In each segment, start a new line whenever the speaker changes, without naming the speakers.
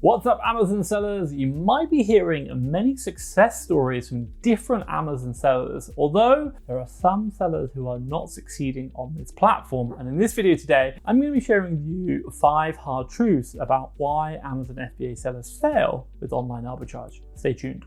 What's up, Amazon sellers? You might be hearing many success stories from different Amazon sellers, although there are some sellers who are not succeeding on this platform. And in this video today, I'm going to be sharing with you 5 hard truths about why Amazon FBA sellers fail with online arbitrage. Stay tuned.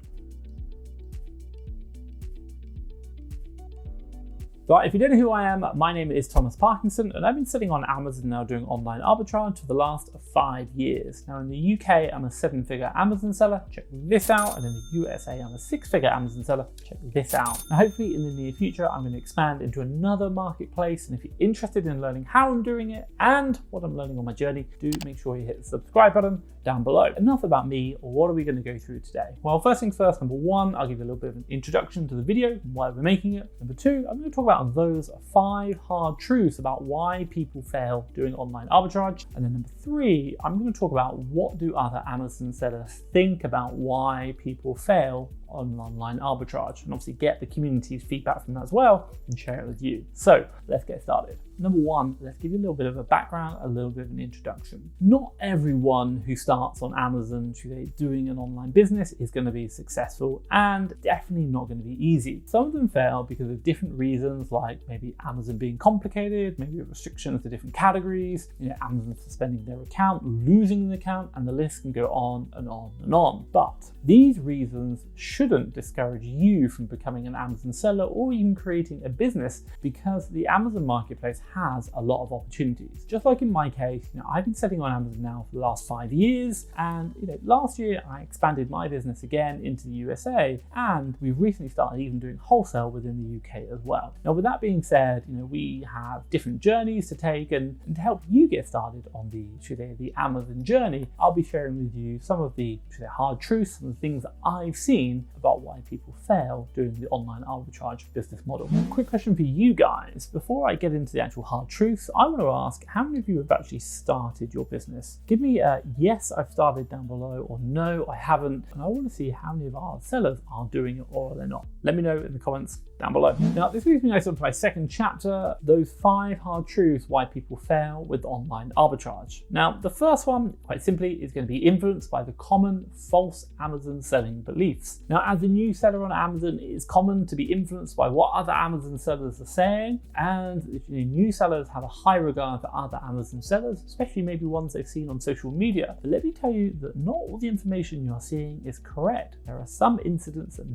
So if you don't know who I am, my name is Thomas Parkinson, and I've been selling on Amazon now doing online arbitrage for the last 5 years. Now in the UK, I'm a 7-figure Amazon seller, check this out, and in the USA, I'm a 6-figure Amazon seller, check this out. Now hopefully in the near future, I'm going to expand into another marketplace, and if you're interested in learning how I'm doing it and what I'm learning on my journey, do make sure you hit the subscribe button down below. Enough about me, or what are we going to go through today? Well, first things first, number 1, I'll give you a little bit of an introduction to the video and why we're making it. Number 2, I'm going to talk about those 5 hard truths about why people fail doing online arbitrage. And then number 3, I'm going to talk about what do other Amazon sellers think about why people fail on online arbitrage, and obviously get the community's feedback from that as well and share it with you. So let's get started. Number 1, let's give you a little bit of a background, a little bit of an introduction. Not everyone who starts on Amazon doing an online business is going to be successful, and definitely not going to be easy. Some of them fail because of different reasons, like maybe Amazon being complicated, maybe restrictions to different categories, Amazon suspending their account, losing an account, and the list can go on and on and on. But these reasons shouldn't discourage you from becoming an Amazon seller or even creating a business, because the Amazon marketplace has a lot of opportunities. Just like in my case, I've been selling on Amazon now for the last 5 years, and last year I expanded my business again into the USA, and we've recently started even doing wholesale within the UK as well. Now with that being said, we have different journeys to take, and to help you get started on the Amazon journey, I'll be sharing with you some of the hard truths and the things that I've seen about why people fail doing the online arbitrage business model. Quick question for you guys. Before I get into the actual hard truths, I want to ask, how many of you have actually started your business? Give me a yes, I've started down below, or no, I haven't. And I want to see how many of our sellers are doing it or they're not. Let me know in the comments down below. Now, this brings me nicely to my second chapter, those 5 hard truths why people fail with online arbitrage. Now, the first one, quite simply, is going to be influenced by the common false Amazon selling beliefs. Now, as a new seller on Amazon, it is common to be influenced by what other Amazon sellers are saying, and new sellers have a high regard for other Amazon sellers, especially maybe ones they've seen on social media. But let me tell you that not all the information you are seeing is correct. There are some incidents that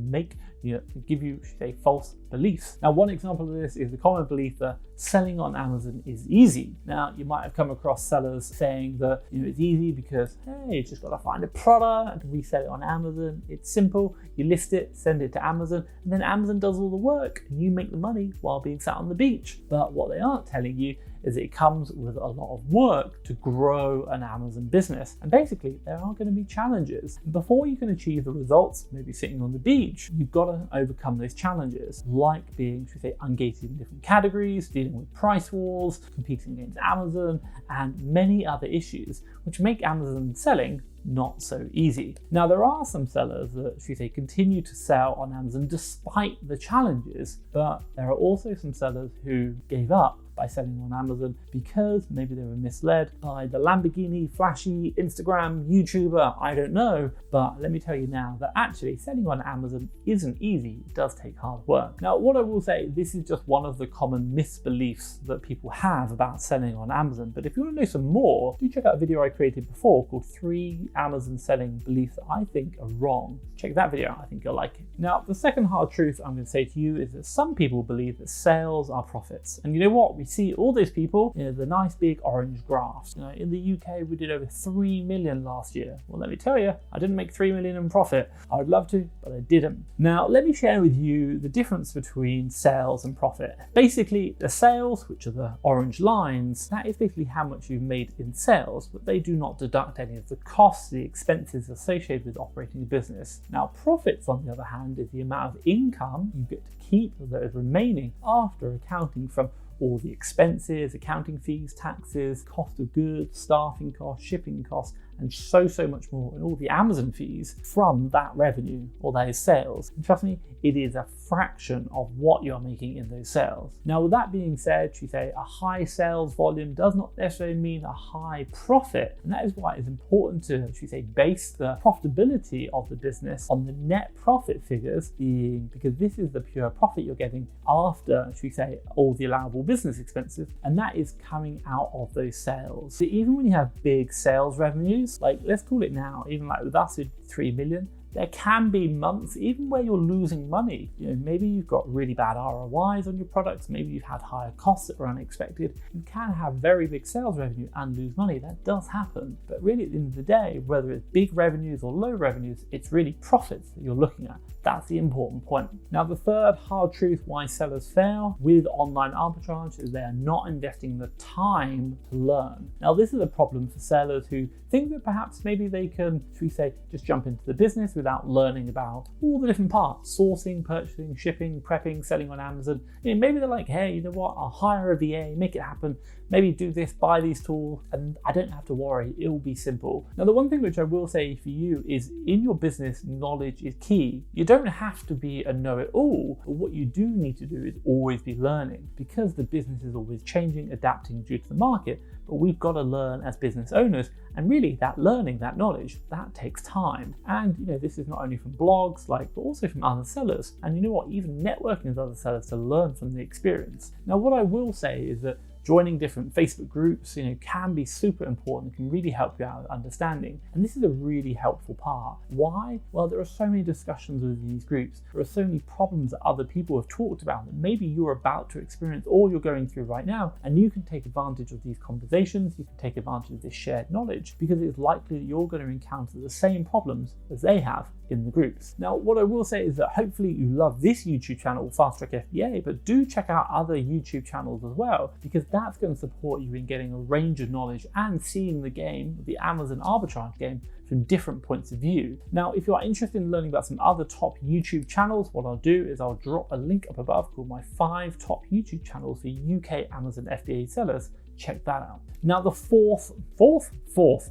give you false beliefs. Now, one example of this is the common belief that selling on Amazon is easy. Now, you might have come across sellers saying that it's easy because, hey, you just got to find a product and resell it on Amazon. It's simple. You list it, send it to Amazon, and then Amazon does all the work and you make the money while being sat on the beach. But what they aren't telling you is it comes with a lot of work to grow an Amazon business. And basically, there are going to be challenges. And before you can achieve the results, maybe sitting on the beach, you've got to overcome those challenges, like being, ungated in different categories, dealing with price wars, competing against Amazon, and many other issues, which make Amazon selling not so easy. Now, there are some sellers that continue to sell on Amazon despite the challenges, but there are also some sellers who gave up by selling on Amazon because maybe they were misled by the Lamborghini flashy Instagram YouTuber, I don't know. But let me tell you now that actually selling on Amazon isn't easy. It does take hard work. Now, what I will say, this is just one of the common misbeliefs that people have about selling on Amazon. But if you want to know some more, do check out a video I created before called 3 Amazon selling beliefs that I think are wrong. Check that video out, I think you'll like it. Now, the second hard truth I'm going to say to you is that some people believe that sales are profits. And you know what? We see all those people, the nice big orange graphs. In the UK, we did over 3 million last year. Well, let me tell you, I didn't make 3 million in profit. I would love to, but I didn't. Now, let me share with you the difference between sales and profit. Basically, the sales, which are the orange lines, that is basically how much you've made in sales, but they do not deduct any of the costs, the expenses associated with operating a business. Now, profits, on the other hand, is the amount of income you get to keep that is remaining after accounting from all the expenses, accounting fees, taxes, cost of goods, staffing costs, shipping costs, and so much more in all the Amazon fees from that revenue or those sales. And trust me, it is a fraction of what you're making in those sales. Now, with that being said, should we say a high sales volume does not necessarily mean a high profit, and that is why it's important to, should we say, base the profitability of the business on the net profit figures, because this is the pure profit you're getting after, should we say, all the allowable business expenses, and that is coming out of those sales. So even when you have big sales revenues, like let's call it now, even like with us with 3 million, there can be months even where you're losing money. Maybe you've got really bad ROIs on your products, maybe you've had higher costs that were unexpected. You can have very big sales revenue and lose money. That does happen. But really at the end of the day, whether it's big revenues or low revenues, it's really profits that you're looking at. That's the important point. Now, the third hard truth why sellers fail with online arbitrage is they are not investing the time to learn. Now, this is a problem for sellers who think that perhaps maybe they can, should we say, just jump into the business without learning about all the different parts: sourcing, purchasing, shipping, prepping, selling on Amazon. Maybe they're like, hey, you know what, I'll hire a VA, make it happen, maybe do this, buy these tools, and I don't have to worry, it will be simple. Now, the one thing which I will say for you is in your business, knowledge is key. You don't have to be a know-it-all, but what you do need to do is always be learning, because the business is always changing, adapting due to the market. But we've got to learn as business owners, and really that learning, that knowledge, that takes time. And this is not only from blogs, but also from other sellers. And you know what, even networking with other sellers to learn from the experience. Now, what I will say is that joining different Facebook groups, can be super important, can really help you out with understanding. And this is a really helpful part. Why? Well, there are so many discussions within these groups. There are so many problems that other people have talked about that maybe you're about to experience or you're going through right now. And you can take advantage of these conversations, you can take advantage of this shared knowledge, because it's likely that you're going to encounter the same problems as they have in the groups. Now, what I will say is that hopefully you love this YouTube channel, FastTrackFBA, but do check out other YouTube channels as well, because that's going to support you in getting a range of knowledge and seeing the game, the Amazon arbitrage game, from different points of view. Now, if you are interested in learning about some other top YouTube channels, what I'll do is I'll drop a link up above called my 5 top YouTube channels for UK Amazon FBA sellers. Check that out. Now, the fourth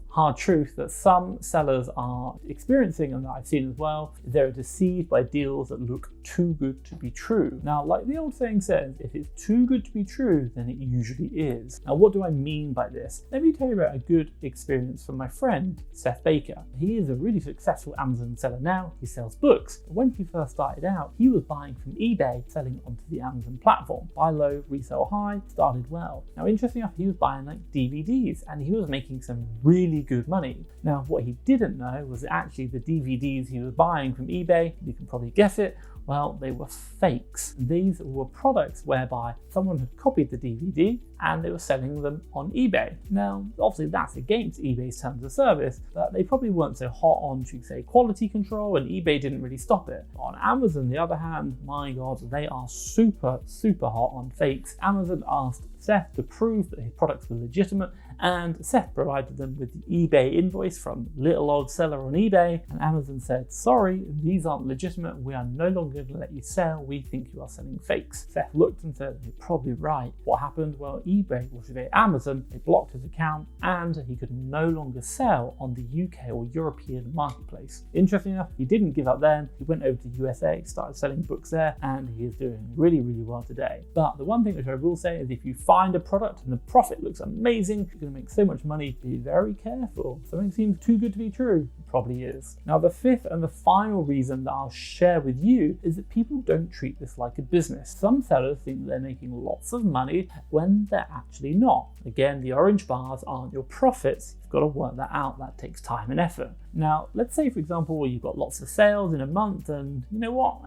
hard truth that some sellers are experiencing, and that I've seen as well, is they're deceived by deals that look too good to be true. Now, like the old saying says, if it's too good to be true, then it usually is. Now, what do I mean by this? Let me tell you about a good experience from my friend, Seth Baker. He is a really successful Amazon seller now. He sells books. But when he first started out, he was buying from eBay, selling onto the Amazon platform. Buy low, resell high, started well. Now, interesting enough, he was buying DVDs, and he was making some really good money. Now, what he didn't know was that actually the DVDs he was buying from eBay, you can probably guess it, well, they were fakes. These were products whereby someone had copied the DVD and they were selling them on eBay. Now, obviously that's against eBay's terms of service, but they probably weren't so hot on, should we say, quality control, and eBay didn't really stop it. On Amazon, on the other hand, my God, they are super hot on fakes. Amazon asked Seth to prove that his products were legitimate, and Seth provided them with the eBay invoice from little old seller on eBay, and Amazon said, sorry, these aren't legitimate, we are no longer going to let you sell, we think you are selling fakes. Seth looked and said, you're probably right. What happened? Well, eBay, or should I say Amazon, they blocked his account, and he could no longer sell on the UK or European marketplace. Interesting enough, he didn't give up then. He went over to the USA, started selling books there, and he is doing really well today. But the one thing which I will say is if you find a product and the profit looks amazing, you're going to make so much money, be very careful. Something seems too good to be true. It probably is. Now, the fifth and the final reason that I'll share with you is that people don't treat this like a business. Some sellers think they're making lots of money when they're actually not. Again, the orange bars aren't your profits. You've got to work that out. That takes time and effort. Now, let's say, for example, you've got lots of sales in a month, and you know what?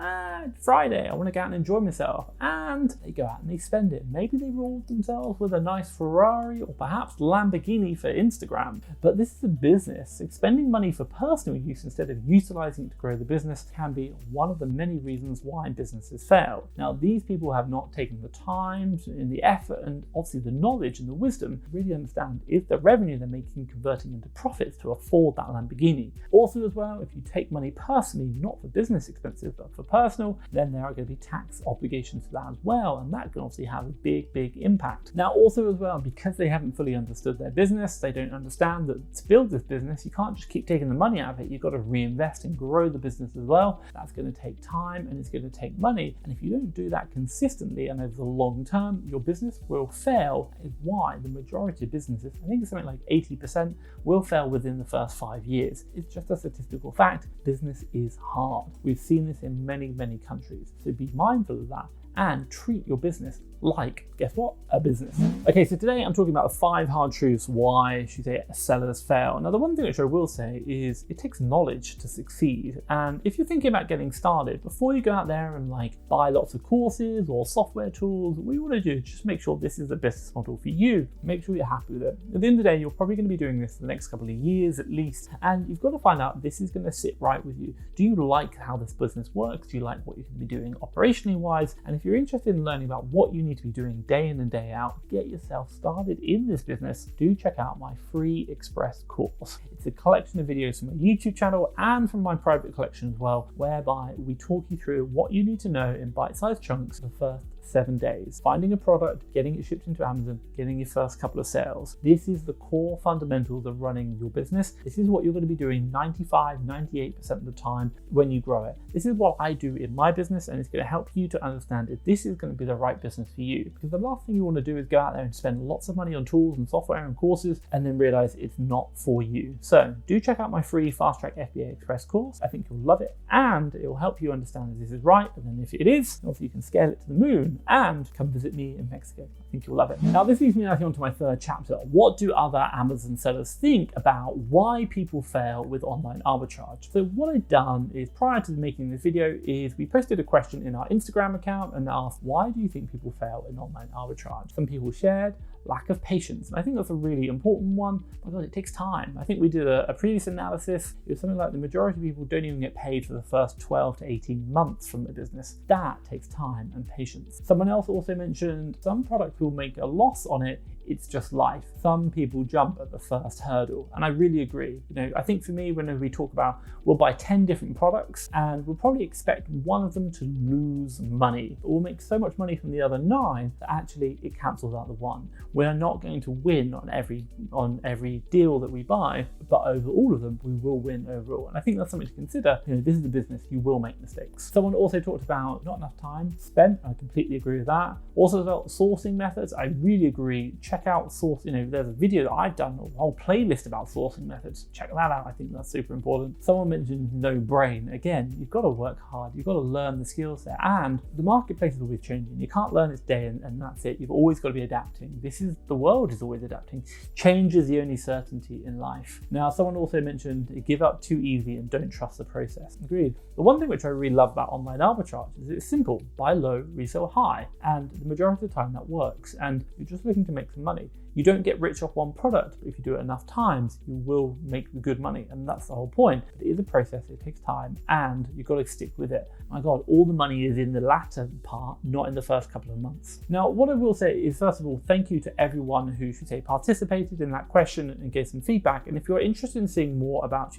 It's Friday, I want to go out and enjoy myself. And they go out and they spend it. Maybe they reward themselves with a nice Ferrari or perhaps Lamborghini for Instagram. But this is a business. Spending money for personal use instead of utilizing it to grow the business can be one of the many reasons why businesses fail. Now, these people have not taken the time and the effort and obviously the knowledge and the wisdom to really understand, is the revenue they're making converting into profits to afford that Lamborghini? Lamborghini. Also as well, if you take money personally, not for business expenses, but for personal, then there are going to be tax obligations for that as well. And that can obviously have a big impact. Now, also as well, because they haven't fully understood their business, they don't understand that to build this business, you can't just keep taking the money out of it. You've got to reinvest and grow the business as well. That's going to take time and it's going to take money. And if you don't do that consistently and over the long term, your business will fail. Is why the majority of businesses, I think it's something like 80%, will fail within the first 5 years. It's just a statistical fact. Business is hard. We've seen this in many countries. So be mindful of that and treat your business like, guess what? A business. Okay, so today I'm talking about the 5 hard truths why sellers fail. Now, the one thing which I will say is it takes knowledge to succeed. And if you're thinking about getting started, before you go out there and buy lots of courses or software tools, what you want to do is just make sure this is the business model for you. Make sure you're happy with it. At the end of the day, you're probably going to be doing this for the next couple of years at least. And you've got to find out this is going to sit right with you. Do you like how this business works? Do you like what you can be doing operationally wise? And if you're interested in learning about what you need to be doing day in and day out, get yourself started in this business, do check out my free Express course. It's a collection of videos from my YouTube channel and from my private collection as well, whereby we talk you through what you need to know in bite-sized chunks the first 7 days. Finding a product, getting it shipped into Amazon, getting your first couple of sales. This is the core fundamentals of running your business. This is what you're going to be doing 98% of the time when you grow it. This is what I do in my business, and it's going to help you to understand if this is going to be the right business for you. Because the last thing you want to do is go out there and spend lots of money on tools and software and courses and then realize it's not for you. So do check out my free FastTrackFBA Express course. I think you'll love it and it will help you understand if this is right. And then if it is, obviously you can scale it to the moon and come visit me in Mexico. I think you'll love it. Now, this leads me nicely on to my third chapter. What do other Amazon sellers think about why people fail with online arbitrage? So what I've done is, prior to making this video, is we posted a question in our Instagram account and asked, why do you think people fail in online arbitrage? Some people shared lack of patience. And I think that's a really important one. My God, it takes time. I think we did a previous analysis. It was something like the majority of people don't even get paid for the first 12 to 18 months from the business. That takes time and patience. Someone else also mentioned some products will make a loss on it. It's just life. Some people jump at the first hurdle. And I really agree. I think for me, whenever we talk about, we'll buy 10 different products and we'll probably expect one of them to lose money, but we'll make so much money from the other 9 that actually it cancels out the one. We're not going to win on every deal that we buy, but over all of them, we will win overall. And I think that's something to consider. This is a business, you will make mistakes. Someone also talked about not enough time spent. I completely agree with that. Also about sourcing methods, I really agree. Check out source, there's a video that I've done, a whole playlist about sourcing methods. Check that out. I think that's super important. Someone mentioned no brain. Again, you've got to work hard. You've got to learn the skill set, and the marketplace is always changing. You can't learn its day and that's it. You've always got to be adapting. The world is always adapting. Change is the only certainty in life. Now, someone also mentioned give up too easy and don't trust the process. Agreed. The one thing which I really love about online arbitrage is it's simple. Buy low, resell high. And the majority of the time that works. And you're just looking to make some money. You don't get rich off one product, but if you do it enough times, you will make good money. And that's the whole point. But it is a process, it takes time, and you've got to stick with it. My God, all the money is in the latter part, not in the first couple of months. Now, what I will say is, first of all, thank you to everyone who, participated in that question and gave some feedback. And if you're interested in seeing more about,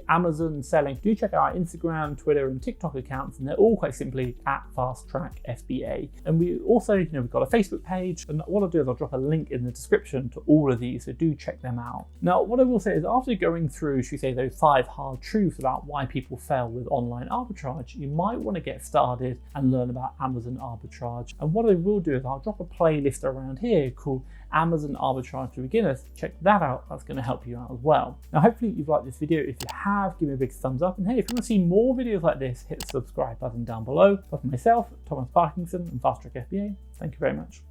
Amazon selling, do check out our Instagram, Twitter, and TikTok accounts. And they're all quite simply at FastTrackFBA. And we also, we've got a Facebook page. And what I'll do is I'll drop a link in the description to all of these, so do check them out. Now, what I will say is, after going through, those 5 hard truths about why people fail with online arbitrage, you might want to get started and learn about Amazon arbitrage. And what I will do is I'll drop a playlist around here called Amazon Arbitrage for Beginners. Check that out. That's going to help you out as well. Now, hopefully you've liked this video. If you have, give me a big thumbs up. And hey, if you want to see more videos like this, hit the subscribe button down below. But for myself, Thomas Parkinson and FastTrackFBA, thank you very much.